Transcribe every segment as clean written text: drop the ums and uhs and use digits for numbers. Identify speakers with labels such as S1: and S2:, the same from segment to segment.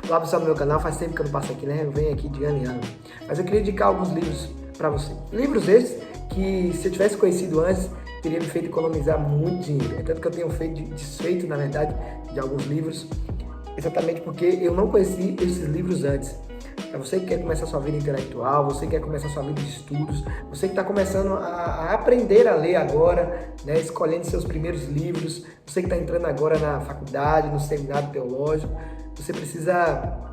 S1: Olá pessoal do meu canal, faz tempo que eu não passo aqui, né? Eu venho aqui de ano em ano. Mas eu queria indicar alguns livros para você. Livros esses que, se eu tivesse conhecido antes, teria me feito economizar muito dinheiro. É tanto que eu tenho desfeito, na verdade, de alguns livros, exatamente porque eu não conheci esses livros antes. Para você que quer começar sua vida intelectual, você que quer começar sua vida de estudos, você que está começando a aprender a ler agora, né, escolhendo seus primeiros livros, você que está entrando agora na faculdade, no seminário teológico, você precisa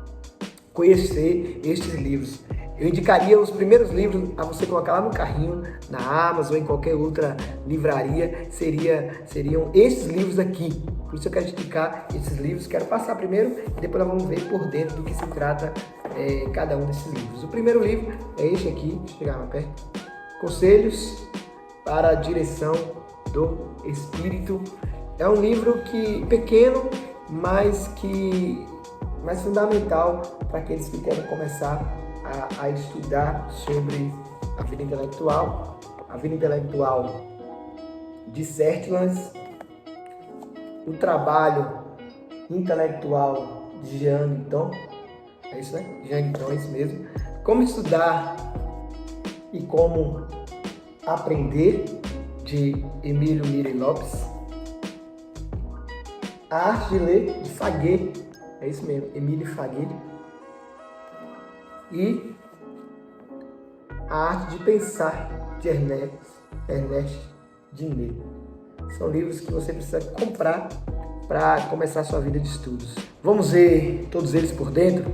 S1: conhecer estes livros. Eu indicaria os primeiros livros a você colocar lá no carrinho, na Amazon ou em qualquer outra livraria, seriam esses livros aqui. Por isso eu quero indicar esses livros, quero passar primeiro e depois nós vamos ver por dentro do que se trata cada um desses livros. O primeiro livro é este aqui, deixa eu chegar mais perto, Conselhos para a Direção do Espírito. É um livro pequeno, mas fundamental para aqueles que querem começar a estudar sobre a vida intelectual de Sertillands, o trabalho intelectual de Jean Guiton, é isso, né? Jean Guiton, é isso mesmo. Como estudar e como aprender, de Emílio Miri Lopes. A Arte de Ler, de Faguet, é isso mesmo, Emílio Faguet. E A Arte de Pensar, de Ernest Diné. São livros que você precisa comprar para começar a sua vida de estudos. Vamos ver todos eles por dentro?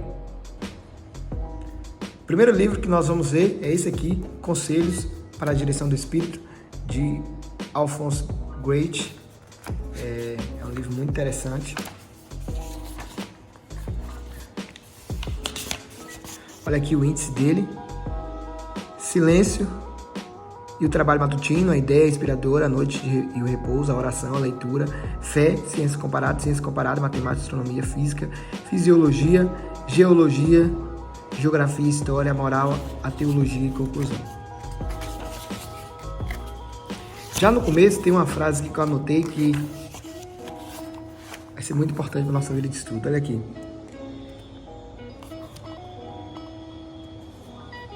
S1: O primeiro livro que nós vamos ver é esse aqui, Conselhos para a Direção do Espírito, de Alphonse Goethe. É um livro muito interessante. Olha aqui o índice dele. Silêncio e o trabalho matutino, a ideia inspiradora, a noite e o repouso, a oração, a leitura, fé, ciência comparada, matemática, astronomia, física, fisiologia, geologia, geografia, história, a moral, a teologia e conclusão. Já no começo tem uma frase que eu anotei que vai ser muito importante para a nossa vida de estudo. Olha aqui.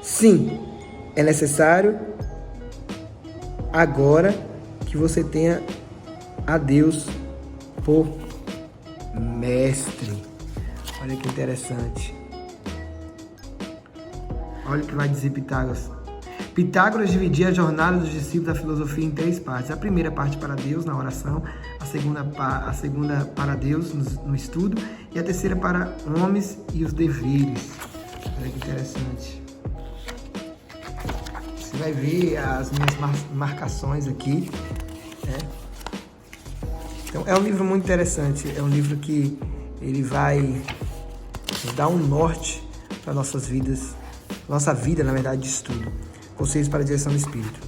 S1: Sim, é necessário agora que você tenha a Deus por mestre. Olha que interessante. Olha o que vai dizer Pitágoras. Pitágoras dividia a jornada dos discípulos da filosofia em 3 partes. A primeira parte para Deus na oração, a segunda para Deus no estudo e a terceira para homens e os deveres. Olha que interessante. Você vai ver as minhas marcações aqui, né? Então é um livro muito interessante, é um livro que ele vai nos dar um norte para nossas vidas, nossa vida, na verdade, de estudo. Conselhos para a Direção do Espírito.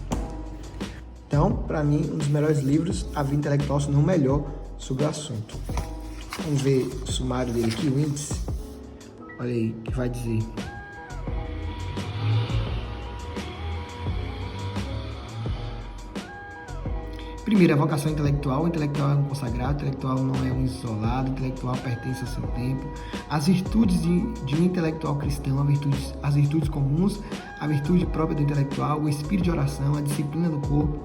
S1: Então, para mim, um dos melhores livros, A Vida Intelectual, se não o melhor, sobre o assunto. Vamos ver o sumário dele aqui, o índice. Olha aí, o que vai dizer. Primeiro, a vocação intelectual. O intelectual é um consagrado, o intelectual não é um isolado, o intelectual pertence ao seu tempo. As virtudes de um intelectual cristão, as virtudes comuns, a virtude própria do intelectual, o espírito de oração, a disciplina do corpo,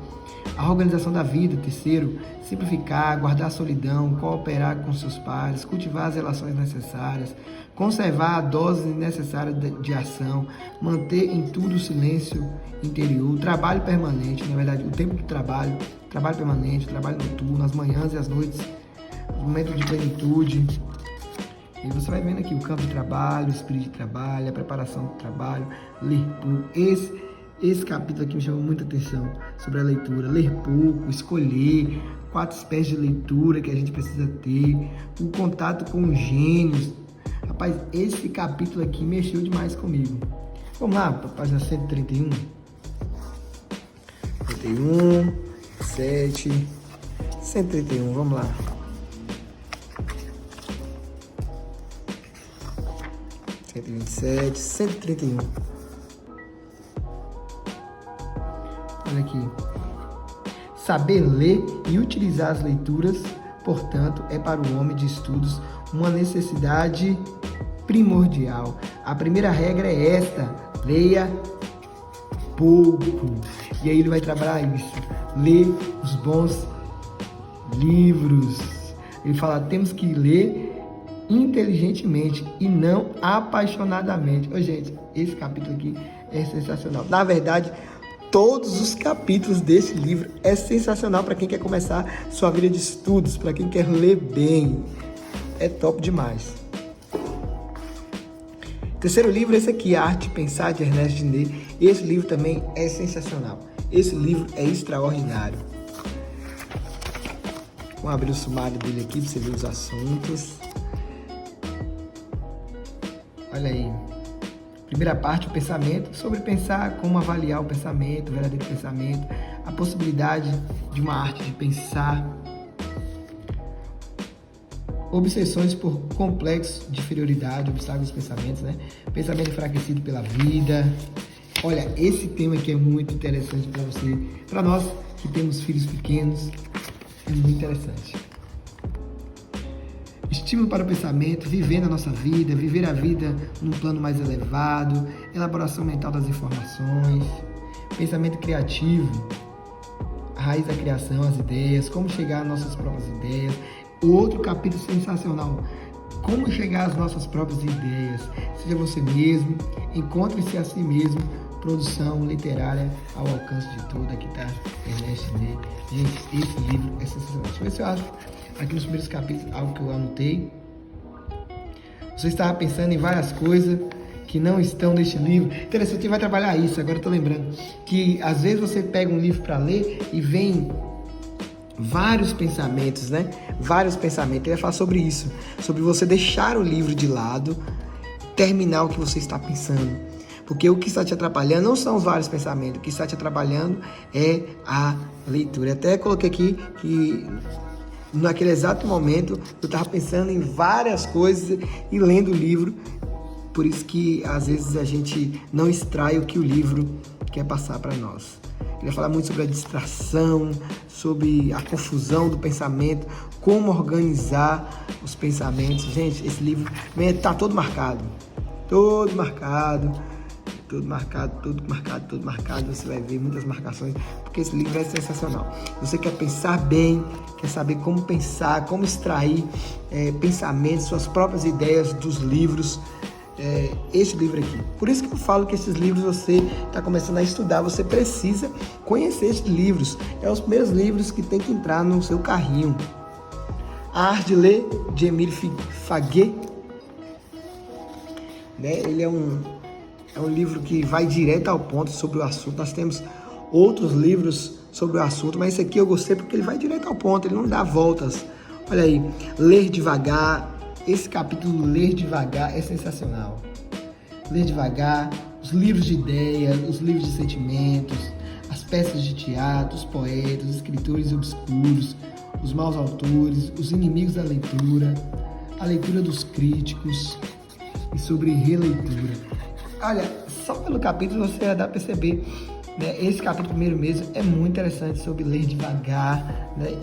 S1: a organização da vida. Terceiro, simplificar, guardar a solidão, cooperar com seus pares, cultivar as relações necessárias, conservar a dose necessária de ação, manter em tudo o silêncio interior, trabalho permanente, na verdade, o tempo do trabalho permanente, trabalho noturno, as manhãs e as noites, os momentos de plenitude. E você vai vendo aqui o campo de trabalho, o espírito de trabalho, a preparação do trabalho, ler pouco. Esse capítulo aqui me chamou muita atenção sobre a leitura. Ler pouco, escolher, 4 espécies de leitura que a gente precisa ter, o contato com os gênios. Rapaz, esse capítulo aqui mexeu demais comigo. Vamos lá para a página 131. 131, vamos lá. 127, 131. Olha aqui. Saber ler e utilizar as leituras, portanto, é para o homem de estudos uma necessidade primordial. A primeira regra é esta: leia pouco. E aí ele vai trabalhar isso. Lê os bons livros. Ele fala, temos que ler inteligentemente e não apaixonadamente. Ô, gente, esse capítulo aqui é sensacional. Na verdade, todos os capítulos desse livro é sensacional para quem quer começar sua vida de estudos, para quem quer ler bem. É top demais. Terceiro livro, esse aqui, A Arte de Pensar, de Ernest Diner. Esse livro também é sensacional. Esse livro é extraordinário. Vamos abrir o sumário dele aqui para você ver os assuntos. Olha aí. Primeira parte, o pensamento. Sobre pensar, como avaliar o pensamento, o verdadeiro pensamento. A possibilidade de uma arte de pensar. Obsessões por complexo de inferioridade, obstáculos dos pensamentos, né? Pensamento enfraquecido pela vida. Olha, esse tema aqui é muito interessante para você, para nós que temos filhos pequenos, é muito interessante. Estímulo para o pensamento, vivendo a nossa vida, viver a vida num plano mais elevado, elaboração mental das informações, pensamento criativo, a raiz da criação, as ideias, como chegar às nossas próprias ideias. Outro capítulo sensacional, como chegar às nossas próprias ideias. Seja você mesmo, encontre-se a si mesmo. Produção literária ao alcance de tudo. Aqui está Ernest Diner. Gente, esse livro é sensacional. Deixa eu ver se eu acho aqui nos primeiros capítulos algo que eu anotei. Você estava pensando em várias coisas que não estão neste livro. Interessante, vai trabalhar isso. Agora eu estou lembrando que às vezes você pega um livro para ler e vem vários pensamentos, né? Vários pensamentos. Ele vai falar sobre isso, sobre você deixar o livro de lado, terminar o que você está pensando. Porque o que está te atrapalhando não são os vários pensamentos, o que está te atrapalhando é a leitura. Eu até coloquei aqui que naquele exato momento eu estava pensando em várias coisas e lendo o livro, por isso que às vezes a gente não extrai o que o livro quer passar para nós. Ele vai falar muito sobre a distração, sobre a confusão do pensamento, como organizar os pensamentos. Gente, esse livro está todo marcado. Todo marcado. Você vai ver muitas marcações, porque esse livro é sensacional. Você quer pensar bem, quer saber como pensar, como extrair pensamentos, suas próprias ideias dos livros. Esse livro aqui. Por isso que eu falo que esses livros você está começando a estudar, você precisa conhecer esses livros. É os primeiros livros que tem que entrar no seu carrinho. A Arte de Ler, de Émile Faguet. Ele é um livro que vai direto ao ponto sobre o assunto. Nós temos outros livros sobre o assunto, mas esse aqui eu gostei porque ele vai direto ao ponto, ele não dá voltas. Olha aí, Ler Devagar. Esse capítulo, Ler Devagar, é sensacional. Ler Devagar, os livros de ideias, os livros de sentimentos, as peças de teatro, os poetas, os escritores obscuros, os maus autores, os inimigos da leitura, a leitura dos críticos e sobre releitura. Olha, só pelo capítulo você já dá para perceber, né? Esse capítulo primeiro mesmo é muito interessante sobre ler devagar, né?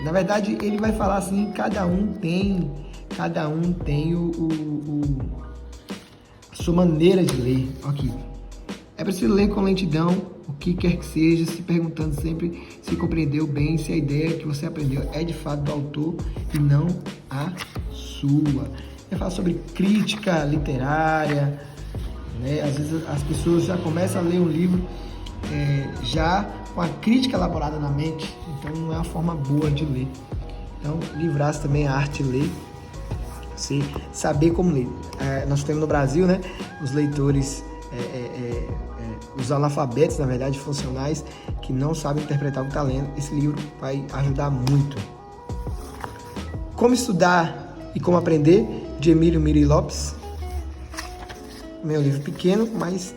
S1: Na verdade, ele vai falar assim, cada um tem a sua maneira de ler. Aqui. É preciso ler com lentidão, o que quer que seja, se perguntando sempre se compreendeu bem, se a ideia que você aprendeu é de fato do autor e não a sua. Ele fala sobre crítica literária, né? Às vezes as pessoas já começam a ler um livro já com a crítica elaborada na mente, então não é uma forma boa de ler. Então, livrar-se também a arte de ler, você saber como ler. Nós temos no Brasil, né, os leitores, os analfabetos, na verdade, funcionais, que não sabem interpretar o que está lendo. Esse livro vai ajudar muito. Como Estudar e Como Aprender, de Emílio Miri Lopes. Meu livro pequeno, mas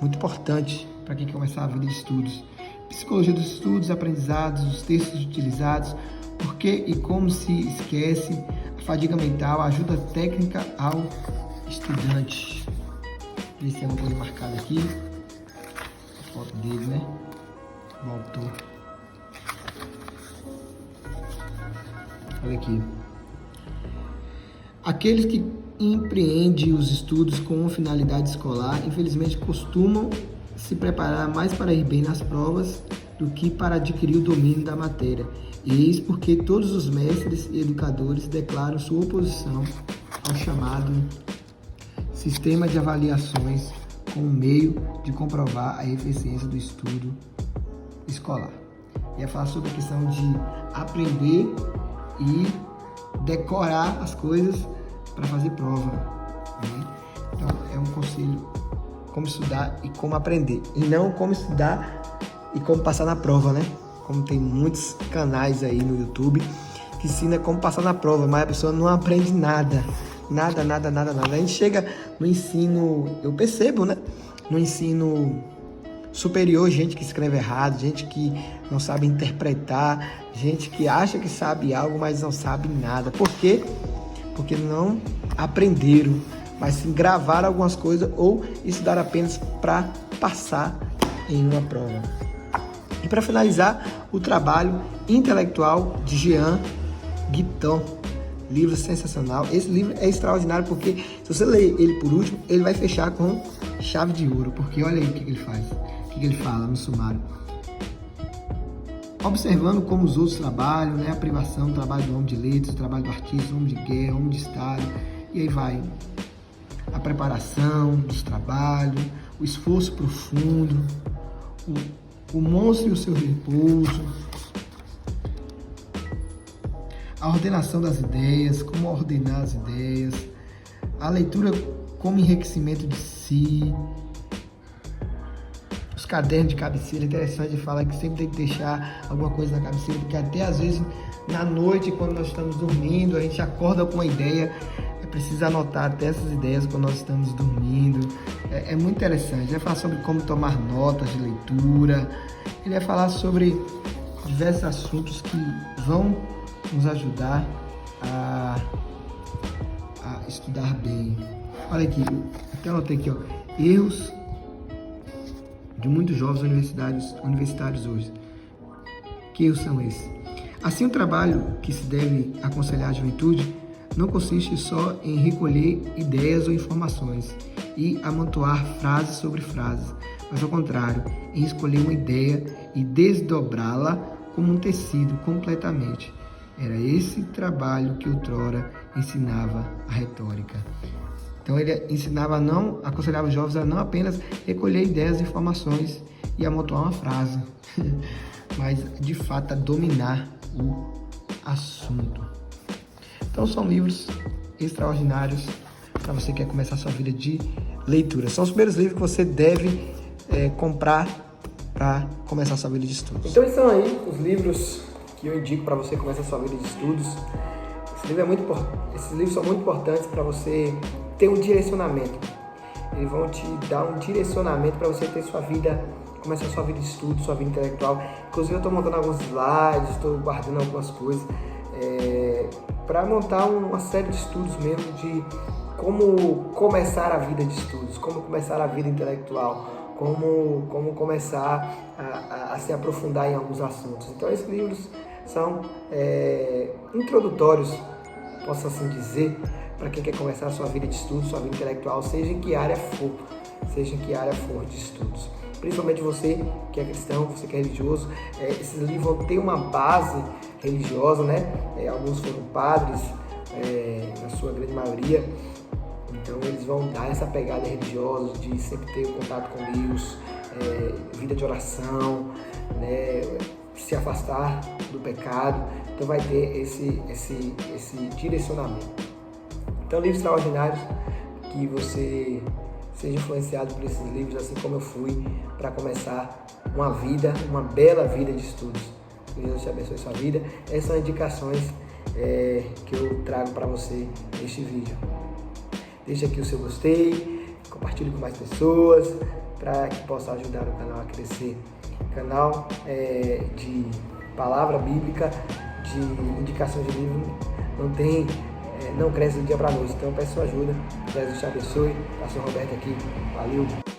S1: muito importante para quem quer começar a vida de estudos. Psicologia dos estudos, aprendizados, os textos utilizados, por que e como se esquece, a fadiga mental, a ajuda técnica ao estudante. Esse é uma coisa marcada aqui, a foto dele, né? O autor. Olha aqui. Aqueles que empreende os estudos com finalidade escolar, infelizmente costumam se preparar mais para ir bem nas provas do que para adquirir o domínio da matéria. Eis porque todos os mestres e educadores declaram sua oposição ao chamado sistema de avaliações como meio de comprovar a eficiência do estudo escolar. Ia falar sobre a questão de aprender e decorar as coisas para fazer prova, né? Então, é um conselho como estudar e como aprender, e não como estudar e como passar na prova, né? Como tem muitos canais aí no YouTube que ensina como passar na prova, mas a pessoa não aprende nada. Nada. A gente chega no ensino, eu percebo, né? No ensino superior, gente que escreve errado, gente que não sabe interpretar, gente que acha que sabe algo, mas não sabe nada. Por quê? Porque não aprenderam, mas sim gravaram algumas coisas ou estudaram apenas para passar em uma prova. E para finalizar, o trabalho intelectual de Jean Guiton, livro sensacional. Esse livro é extraordinário porque se você ler ele por último, ele vai fechar com chave de ouro, porque olha aí o que ele faz, o que ele fala no sumário. Observando como os outros trabalham, né? A privação, o trabalho do homem de letras, o trabalho do artista, o homem de guerra, o homem de estado, e aí vai. A preparação dos trabalhos, o esforço profundo, o monstro e o seu repouso, a ordenação das ideias, como ordenar as ideias, a leitura como enriquecimento de si, os cadernos de cabeceira. É interessante falar que sempre tem que deixar alguma coisa na cabeceira, porque até às vezes na noite, quando nós estamos dormindo, a gente acorda com uma ideia, é preciso anotar até essas ideias quando nós estamos dormindo. É muito interessante. Ele vai falar sobre como tomar notas de leitura, ele vai falar sobre diversos assuntos que vão nos ajudar a estudar bem. Olha aqui, até anotei aqui, ó, erros de muitos jovens universitários hoje. Que erros são esses? Assim, o trabalho que se deve aconselhar à juventude não consiste só em recolher ideias ou informações e amontoar frases sobre frases, mas ao contrário, em escolher uma ideia e desdobrá-la como um tecido completamente. Era esse trabalho que outrora ensinava a retórica. Então ele aconselhava os jovens a não apenas recolher ideias e informações e amontoar uma frase, mas de fato a dominar o assunto. Então são livros extraordinários para você que quer começar a sua vida de leitura. São os primeiros livros que você deve comprar para começar a sua vida de estudos. Então estão aí os livros que eu indico para você começar a sua vida de estudos. Esses livros são muito importantes para você ter um direcionamento. Eles vão te dar um direcionamento para você ter sua vida, começar a sua vida de estudo, sua vida intelectual. Inclusive eu estou montando alguns slides, estou guardando algumas coisas para montar uma série de estudos mesmo de como começar a vida de estudos, como começar a vida intelectual, como começar a se aprofundar em alguns assuntos. Então esses livros são introdutórios, posso assim dizer, para quem quer começar a sua vida de estudos, sua vida intelectual, seja em que área for de estudos. Principalmente você que é cristão, você que é religioso, esses livros vão ter uma base religiosa, né? Alguns foram padres, na sua grande maioria. Então eles vão dar essa pegada religiosa de sempre ter contato com Deus, vida de oração, né? Se afastar do pecado. Então vai ter esse direcionamento. Então livros extraordinários, que você seja influenciado por esses livros, assim como eu fui, para começar uma bela vida de estudos. Que Deus te abençoe sua vida. Essas são indicações que eu trago para você neste vídeo. Deixa aqui o seu gostei, compartilhe com mais pessoas, para que possa ajudar o canal a crescer. Canal de palavra bíblica, de indicações de livro, não cresce do dia para a noite. Então eu peço sua ajuda. Deus te abençoe. Pastor Roberto aqui. Valeu!